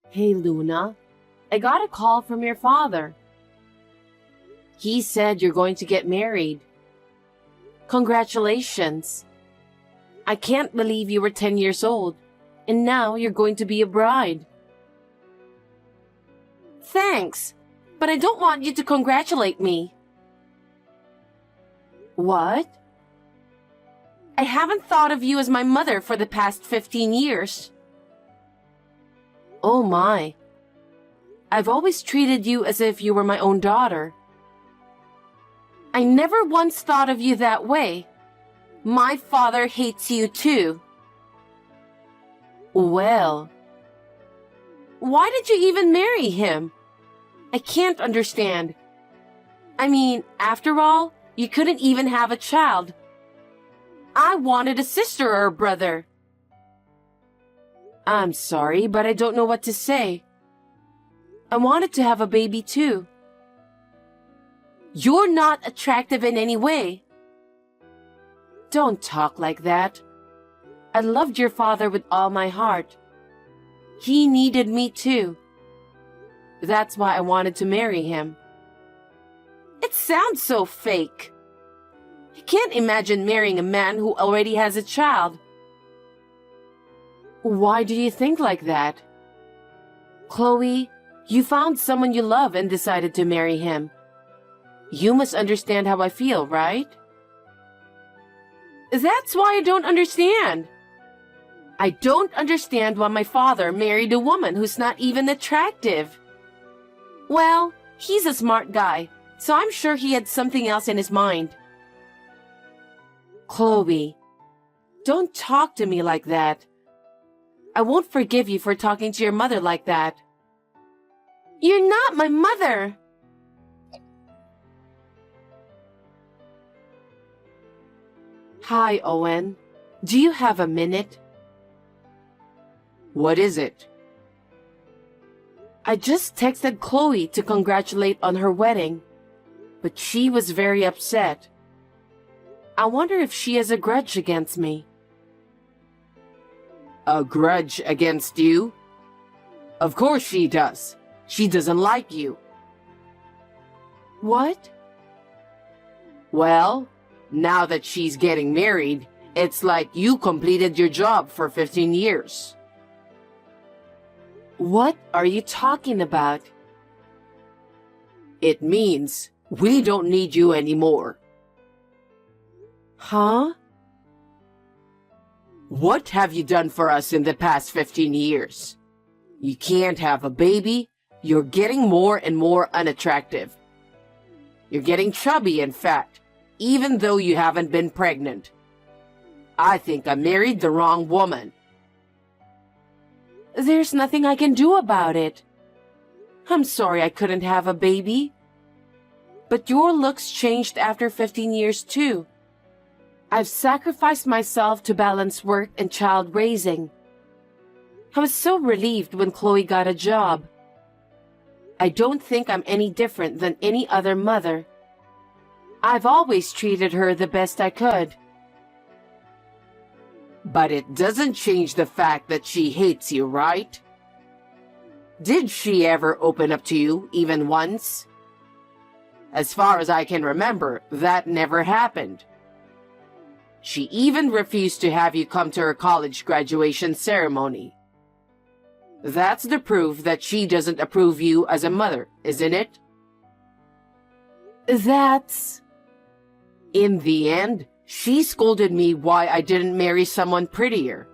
Hey Luna, I got a call from your father. He said you're going to get married. Congratulations. I can't believe you were 10 years old, and now you're going to be a bride. Thanks, but I don't want you to congratulate me. What? I haven't thought of you as my mother for the past 15 years. Oh my. I've always treated you as if you were my own daughter. I never once thought of you that way. My father hates you too. Well, why did you even marry him? I can't understand. I mean, after all, you couldn't even have a child. I wanted a sister or a brother. I'm sorry, but I don't know what to say. I wanted to have a baby too. You're not attractive in any way. Don't talk like that. I loved your father with all my heart. He needed me too. That's why I wanted to marry him. It sounds so fake. I can't imagine marrying a man who already has a child. Why do you think like that? Chloe, you found someone you love and decided to marry him. You must understand how I feel, right? That's why I don't understand. I don't understand why my father married a woman who's not even attractive. Well, he's a smart guy, so I'm sure he had something else in his mind. Chloe, don't talk to me like that. I won't forgive you for talking to your mother like that. You're not my mother! Hi, Owen. Do you have a minute? What is it? I just texted Chloe to congratulate on her wedding, but she was very upset. I wonder if she has a grudge against me. A grudge against you? Of course she does. She doesn't like you. What? Well, now that she's getting married, it's like you completed your job for 15 years. What are you talking about? It means we don't need you anymore. Huh? What have you done for us in the past 15 years? You can't have a baby. You're getting more and more unattractive. You're getting chubby and fat, even though you haven't been pregnant. I think I married the wrong woman. There's nothing I can do about it. I'm sorry I couldn't have a baby. But your looks changed after 15 years too. I've sacrificed myself to balance work and child raising. I was so relieved when Chloe got a job. I don't think I'm any different than any other mother. I've always treated her the best I could. But it doesn't change the fact that she hates you, right? Did she ever open up to you, even once? As far as I can remember, that never happened. She even refused to have you come to her college graduation ceremony. That's the proof that she doesn't approve you as a mother, isn't it? That's... In the end, she scolded me why I didn't marry someone prettier.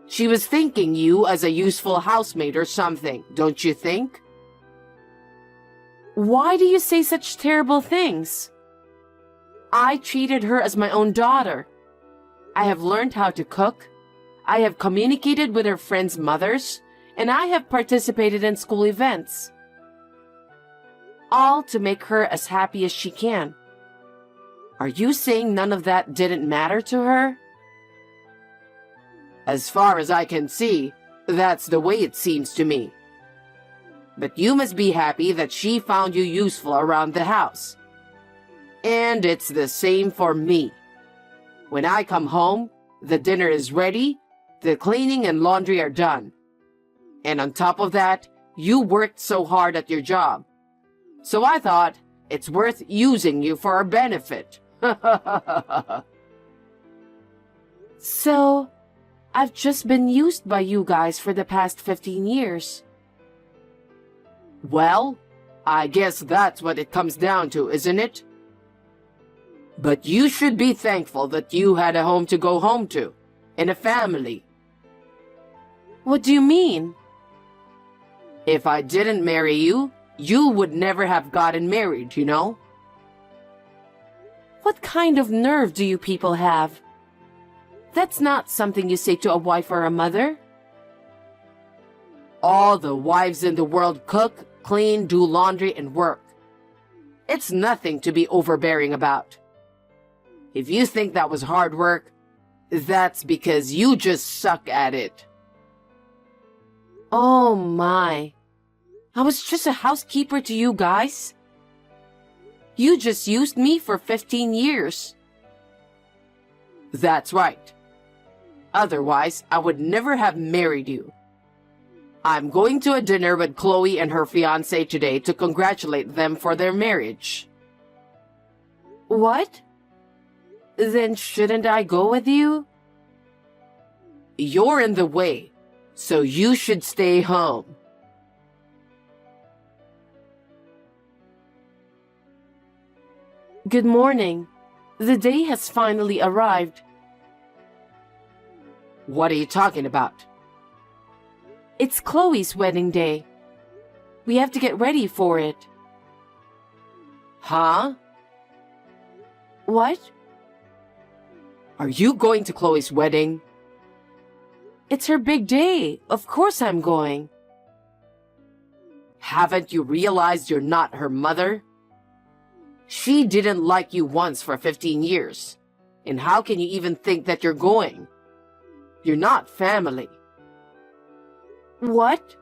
She was thinking you as a useful housemate or something, don't you think? Why do you say such terrible things? I treated her as my own daughter. I have learned how to cook. I have communicated with her friends' mothers, and I have participated in school events. All to make her as happy as she can. Are you saying none of that didn't matter to her? As far as I can see, that's the way it seems to me. But you must be happy that she found you useful around the house. And it's the same for me. When I come home, the dinner is ready, the cleaning and laundry are done. And on top of that, you worked so hard at your job. So I thought it's worth using you for our benefit. So, I've just been used by you guys for the past 15 years. Well, I guess that's what it comes down to, isn't it? But you should be thankful that you had a home to go home to, and a family. What do you mean? If I didn't marry you, you would never have gotten married, you know? What kind of nerve do you people have? That's not something you say to a wife or a mother. All the wives in the world cook, clean, do laundry, and work. It's nothing to be overbearing about. If you think that was hard work, that's because you just suck at it. Oh my. I was just a housekeeper to you guys. You just used me for 15 years. That's right. Otherwise, I would never have married you. I'm going to a dinner with Chloe and her fiancé today to congratulate them for their marriage. What? Then shouldn't I go with you? You're in the way, so you should stay home. Good morning. The day has finally arrived. What are you talking about? It's Chloe's wedding day. We have to get ready for it. Huh? What? Are you going to Chloe's wedding? It's her big day. Of course I'm going. Haven't you realized you're not her mother? She didn't like you once for 15 years. And how can you even think that you're going? You're not family. What?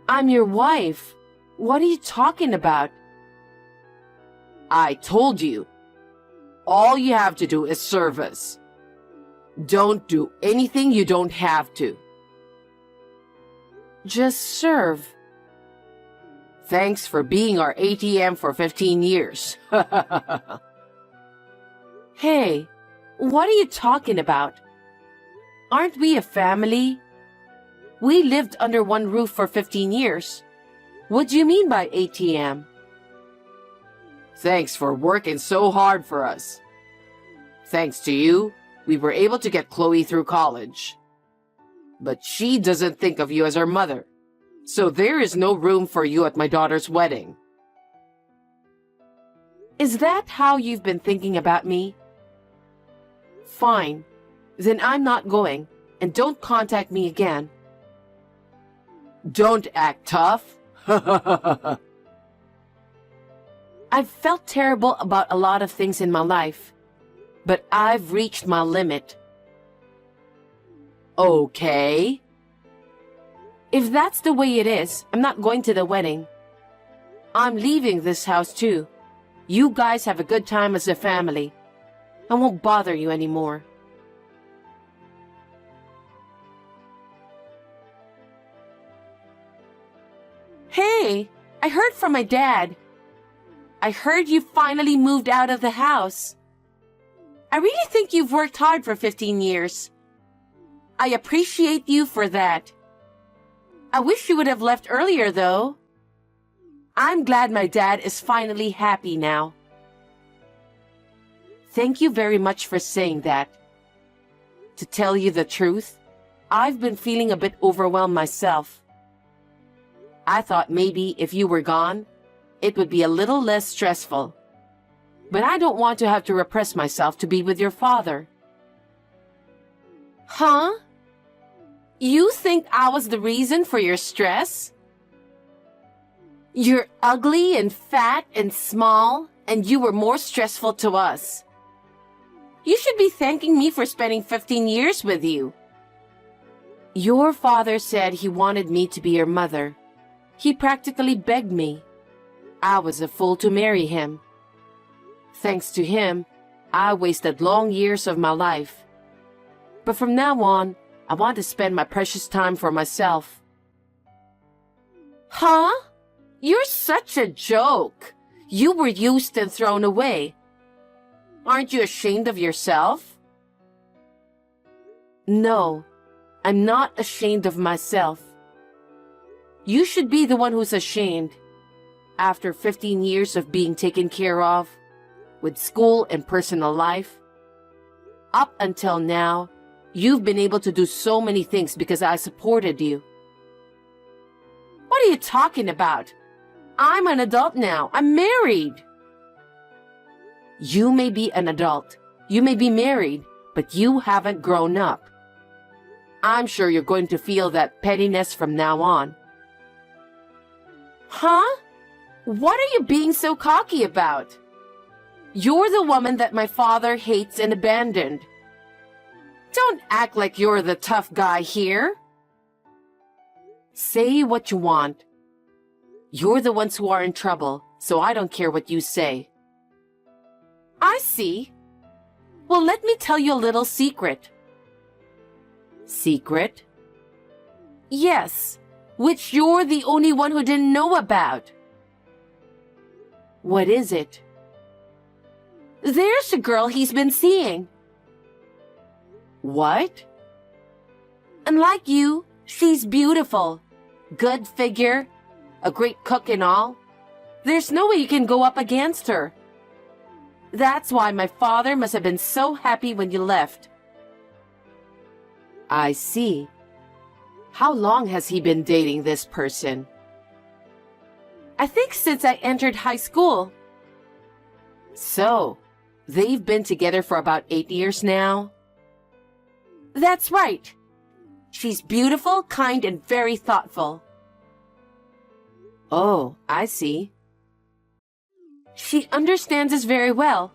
I'm your wife. What are you talking about? I told you. All you have to do is serve us. Don't do anything you don't have to. Just serve. Thanks for being our ATM for 15 years. Hey, what are you talking about? Aren't we a family? We lived under one roof for 15 years. What do you mean by ATM? Thanks for working so hard for us. Thanks to you, we were able to get Chloe through college. But she doesn't think of you as her mother, so there is no room for you at my daughter's wedding. Is that how you've been thinking about me? Fine. Then I'm not going, and don't contact me again. Don't act tough. I've felt terrible about a lot of things in my life, but I've reached my limit. Okay. If that's the way it is, I'm not going to the wedding. I'm leaving this house too. You guys have a good time as a family. I won't bother you anymore. Hey, I heard from my dad. I heard you finally moved out of the house. I really think you've worked hard for 15 years. I appreciate you for that. I wish you would have left earlier, though. I'm glad my dad is finally happy now. Thank you very much for saying that. To tell you the truth, I've been feeling a bit overwhelmed myself. I thought maybe if you were gone, it would be a little less stressful. But I don't want to have to repress myself to be with your father. Huh? You think I was the reason for your stress? You're ugly and fat and small, and you were more stressful to us. You should be thanking me for spending 15 years with you. Your father said he wanted me to be your mother. He practically begged me. I was a fool to marry him. Thanks to him, I wasted long years of my life. But from now on, I want to spend my precious time for myself. Huh? You're such a joke. You were used and thrown away. Aren't you ashamed of yourself? No, I'm not ashamed of myself. You should be the one who's ashamed. After 15 years of being taken care of, with school and personal life, up until now, you've been able to do so many things because I supported you. What are you talking about? I'm an adult now. I'm married. You may be an adult. You may be married, but you haven't grown up. I'm sure you're going to feel that pettiness from now on. Huh? What are you being so cocky about? You're the woman that my father hates and abandoned. Don't act like you're the tough guy here. Say what you want. You're the ones who are in trouble, so I don't care what you say. I see. Well, let me tell you a little secret. Secret? Yes, which you're the only one who didn't know about. What is it? There's a girl he's been seeing. What? Unlike you, she's beautiful, good figure, a great cook and all. There's no way you can go up against her. That's why my father must have been so happy when you left. I see. How long has he been dating this person? I think since I entered high school. So, they've been together for about 8 years now? That's right. She's beautiful, kind, and very thoughtful. Oh, I see. She understands us very well.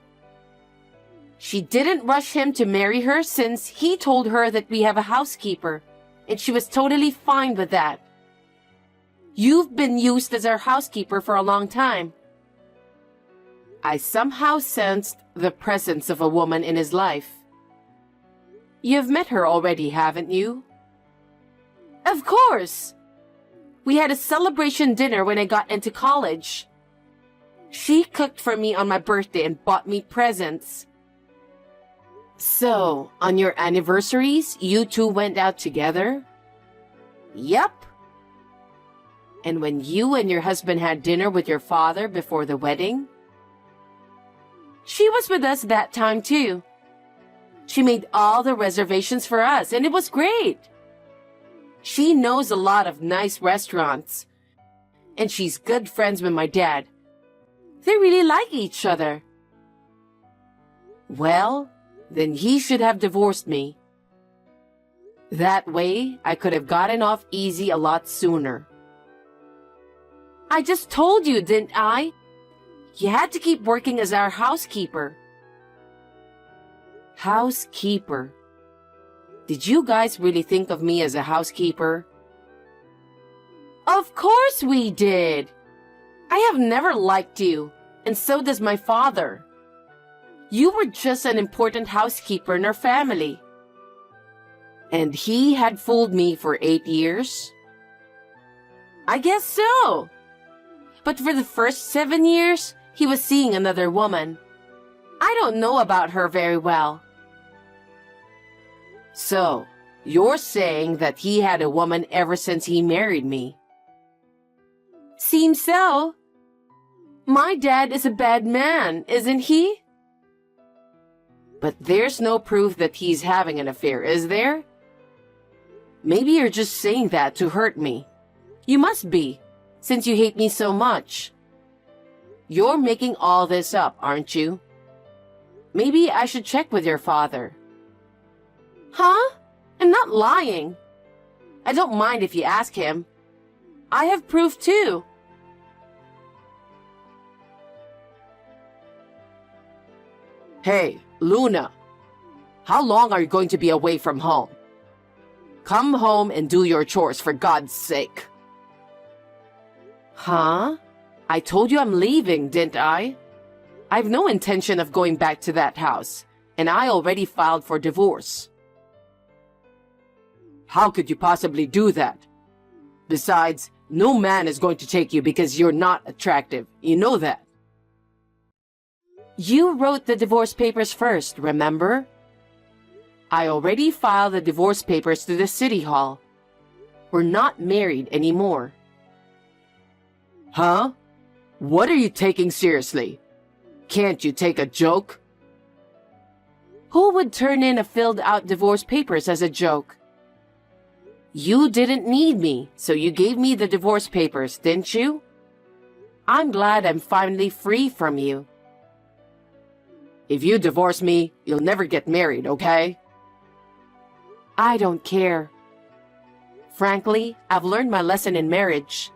She didn't rush him to marry her since he told her that we have a housekeeper, and she was totally fine with that. You've been used as our housekeeper for a long time. I somehow sensed the presence of a woman in his life. You've met her already, haven't you? Of course! We had a celebration dinner when I got into college. She cooked for me on my birthday and bought me presents. So, on your anniversaries, you two went out together? Yep. And when you and your husband had dinner with your father before the wedding? She was with us that time too. She made all the reservations for us, and it was great. She knows a lot of nice restaurants, and she's good friends with my dad. They really like each other. Well, then he should have divorced me. That way, I could have gotten off easy a lot sooner. I just told you, didn't I? You had to keep working as our housekeeper. Housekeeper. Did you guys really think of me as a housekeeper? Of course we did. I have never liked you, and so does my father. You were just an important housekeeper in our family. And he had fooled me for 8 years? I guess so. But for the first 7 years, he was seeing another woman. I don't know about her very well. So, you're saying that he had a woman ever since he married me? Seems so. My dad is a bad man, isn't he? But there's no proof that he's having an affair, is there? Maybe you're just saying that to hurt me. You must be, since you hate me so much. You're making all this up, aren't you? Maybe I should check with your father. Huh? I'm not lying. I don't mind if you ask him. I have proof too. Hey, Luna. How long are you going to be away from home? Come home and do your chores, for God's sake. Huh? I told you I'm leaving, didn't I? I've no intention of going back to that house, and I already filed for divorce. How could you possibly do that? Besides, No man is going to take you because you're not attractive. You know that. You wrote the divorce papers first, remember? I already filed the divorce papers to the city hall. We're not married anymore. Huh? What are you taking seriously? Can't you take a joke? Who would turn in a filled-out divorce papers as a joke? You didn't need me, so you gave me the divorce papers, didn't you? I'm glad I'm finally free from you. If you divorce me, you'll never get married, okay? I don't care. Frankly, I've learned my lesson in marriage.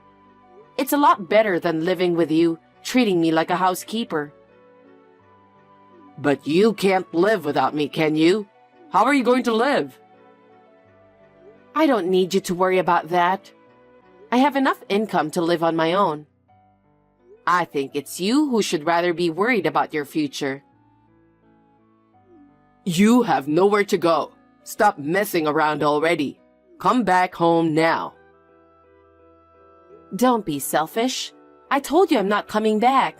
It's a lot better than living with you, treating me like a housekeeper. But you can't live without me, can you? How are you going to live? I don't need you to worry about that. I have enough income to live on my own. I think it's you who should rather be worried about your future. You have nowhere to go. Stop messing around already. Come back home now. Don't be selfish. I told you I'm not coming back.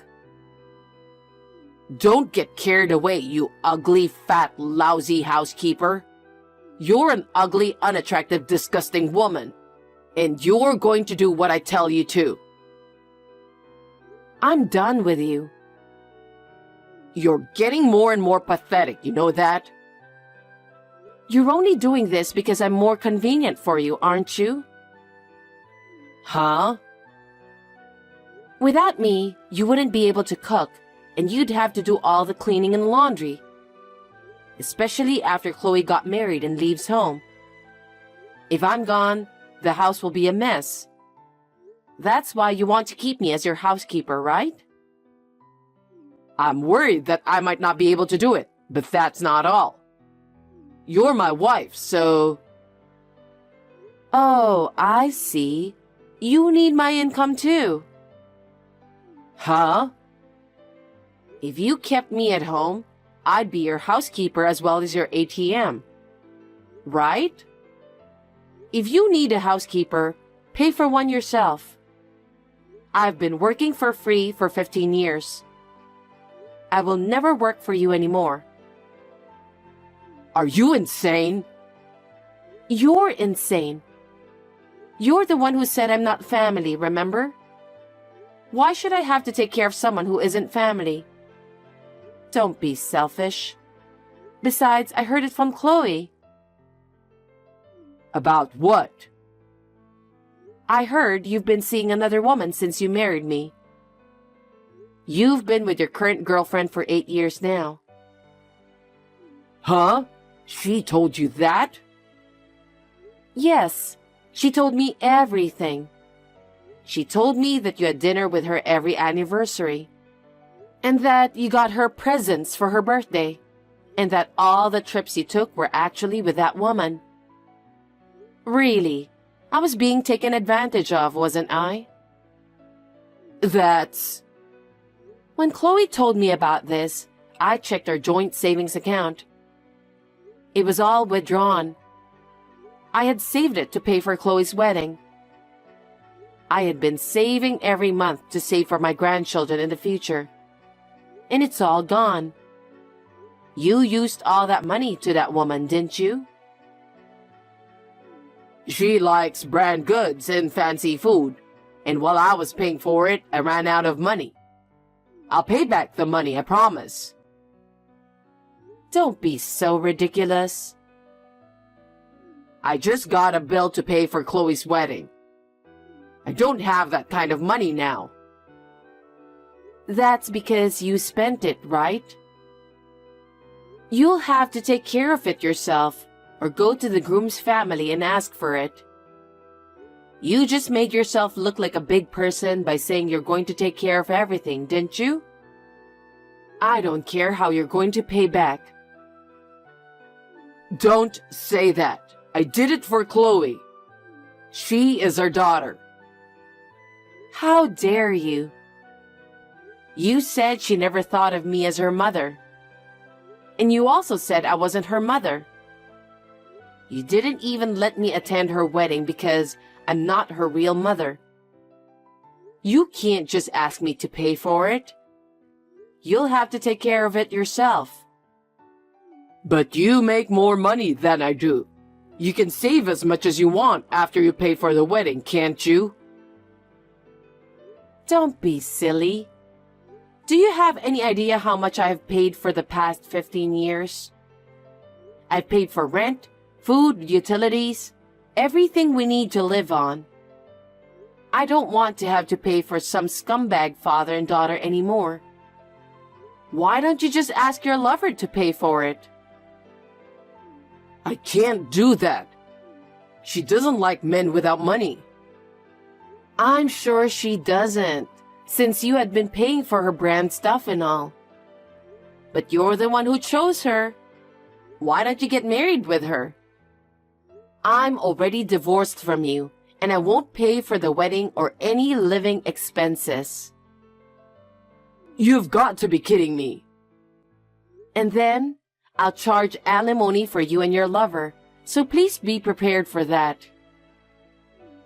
Don't get carried away, you ugly, fat, lousy housekeeper. You're an ugly, unattractive, disgusting woman. And you're going to do what I tell you to. I'm done with you. You're getting more and more pathetic, you know that? You're only doing this because I'm more convenient for you, aren't you? Huh? Without me, you wouldn't be able to cook, and you'd have to do all the cleaning and laundry. Especially after Chloe got married and leaves home. If I'm gone, the house will be a mess. That's why you want to keep me as your housekeeper, right? I'm worried that I might not be able to do it, but that's not all. You're my wife, so... Oh, I see. You need my income too. Huh? If you kept me at home, I'd be your housekeeper as well as your ATM. Right? If you need a housekeeper, pay for one yourself. I've been working for free for 15 years. I will never work for you anymore. Are you insane? You're insane. You're the one who said I'm not family, remember? Why should I have to take care of someone who isn't family? Don't be selfish. Besides, I heard it from Chloe. About what? I heard you've been seeing another woman since you married me. You've been with your current girlfriend for 8 years now. Huh? She told you that? Yes, she told me everything. She told me that you had dinner with her every anniversary, and that you got her presents for her birthday, and that all the trips you took were actually with that woman. Really, I was being taken advantage of, wasn't I? That's... When Chloe told me about this, I checked our joint savings account. It was all withdrawn. I had saved it to pay for Chloe's wedding. I had been saving every month to save for my grandchildren in the future. And it's all gone. You used all that money to that woman, didn't you? She likes brand goods and fancy food. And while I was paying for it, I ran out of money. I'll pay back the money, I promise. Don't be so ridiculous. I just got a bill to pay for Chloe's wedding. I don't have that kind of money now. That's because you spent it, right? You'll have to take care of it yourself, or go to the groom's family and ask for it. You just made yourself look like a big person by saying you're going to take care of everything, didn't you? I don't care how you're going to pay back. Don't say that. I did it for Chloe. She is our daughter. How dare you? You said she never thought of me as her mother. And you also said I wasn't her mother. You didn't even let me attend her wedding because I'm not her real mother. You can't just ask me to pay for it. You'll have to take care of it yourself. But you make more money than I do. You can save as much as you want after you pay for the wedding, can't you? Don't be silly. Do you have any idea how much I have paid for the past 15 years? I've paid for rent, food, utilities, everything we need to live on. I don't want to have to pay for some scumbag father and daughter anymore. Why don't you just ask your lover to pay for it? I can't do that. She doesn't like men without money. I'm sure she doesn't, since you had been paying for her brand stuff and all. But you're the one who chose her. Why don't you get married with her? I'm already divorced from you, and I won't pay for the wedding or any living expenses. You've got to be kidding me. And then, I'll charge alimony for you and your lover, so please be prepared for that.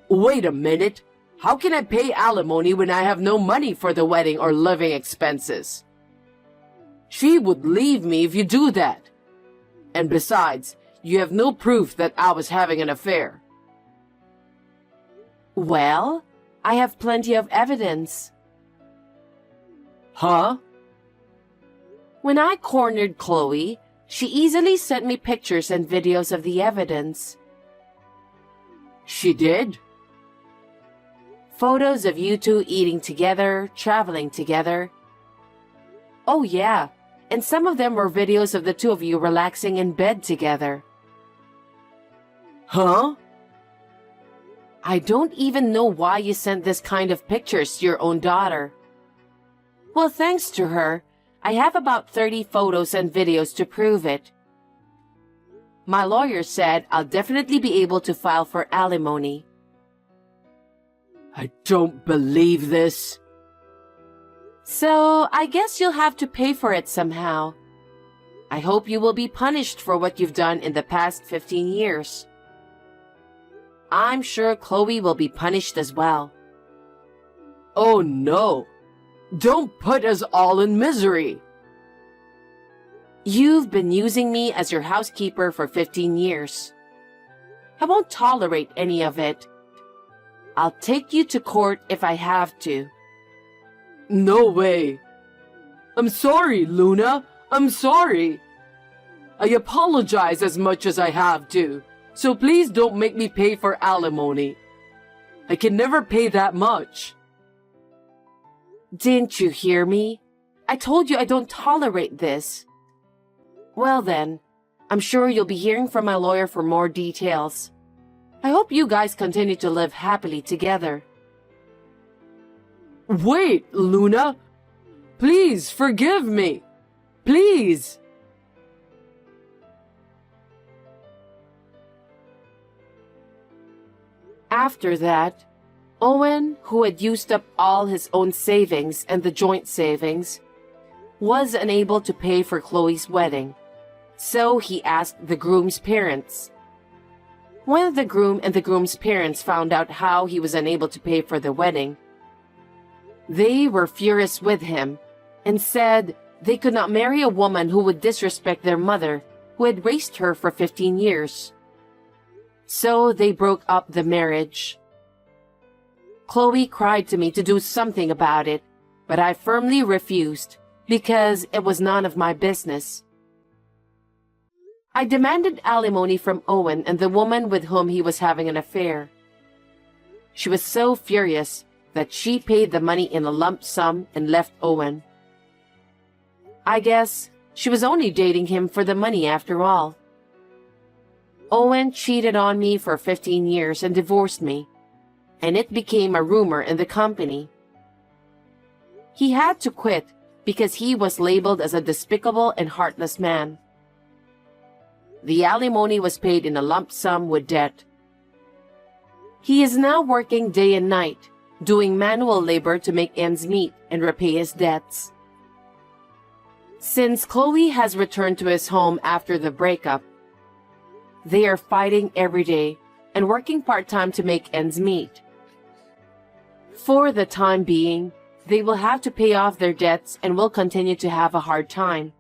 Wait a minute. How can I pay alimony when I have no money for the wedding or living expenses? She would leave me if you do that. And besides, you have no proof that I was having an affair. Well, I have plenty of evidence. Huh? When I cornered Chloe, she easily sent me pictures and videos of the evidence. She did? Photos of you two eating together, traveling together. Oh yeah, and some of them were videos of the two of you relaxing in bed together. Huh? I don't even know why you sent this kind of pictures to your own daughter. Well, thanks to her, I have about 30 photos and videos to prove it. My lawyer said I'll definitely be able to file for alimony. I don't believe this. So, I guess you'll have to pay for it somehow. I hope you will be punished for what you've done in the past 15 years. I'm sure Chloe will be punished as well. Oh no! Don't put us all in misery! You've been using me as your housekeeper for 15 years. I won't tolerate any of it. I'll take you to court if I have to. No way! I'm sorry, Luna! I'm sorry! I apologize as much as I have to, so please don't make me pay for alimony. I can never pay that much. Didn't you hear me? I told you I don't tolerate this. Well then, I'm sure you'll be hearing from my lawyer for more details. I hope you guys continue to live happily together. Wait, Luna! Please forgive me! Please! After that, Owen, who had used up all his own savings and the joint savings, was unable to pay for Chloe's wedding, so he asked the groom's parents. When the groom and the groom's parents found out how he was unable to pay for the wedding, they were furious with him and said they could not marry a woman who would disrespect their mother, who had raised her for 15 years. So they broke up the marriage. Chloe cried to me to do something about it, but I firmly refused because it was none of my business. I demanded alimony from Owen and the woman with whom he was having an affair. She was so furious that she paid the money in a lump sum and left Owen. I guess she was only dating him for the money after all. Owen cheated on me for 15 years and divorced me, and it became a rumor in the company. He had to quit because he was labeled as a despicable and heartless man. The alimony was paid in a lump sum with debt. He is now working day and night, doing manual labor to make ends meet and repay his debts. Since Chloe has returned to his home after the breakup, they are fighting every day and working part-time to make ends meet. For the time being, they will have to pay off their debts and will continue to have a hard time.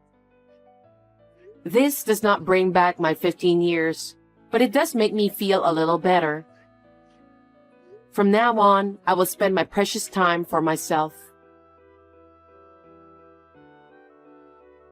This does not bring back my 15 years, but it does make me feel a little better. From now on, I will spend my precious time for myself.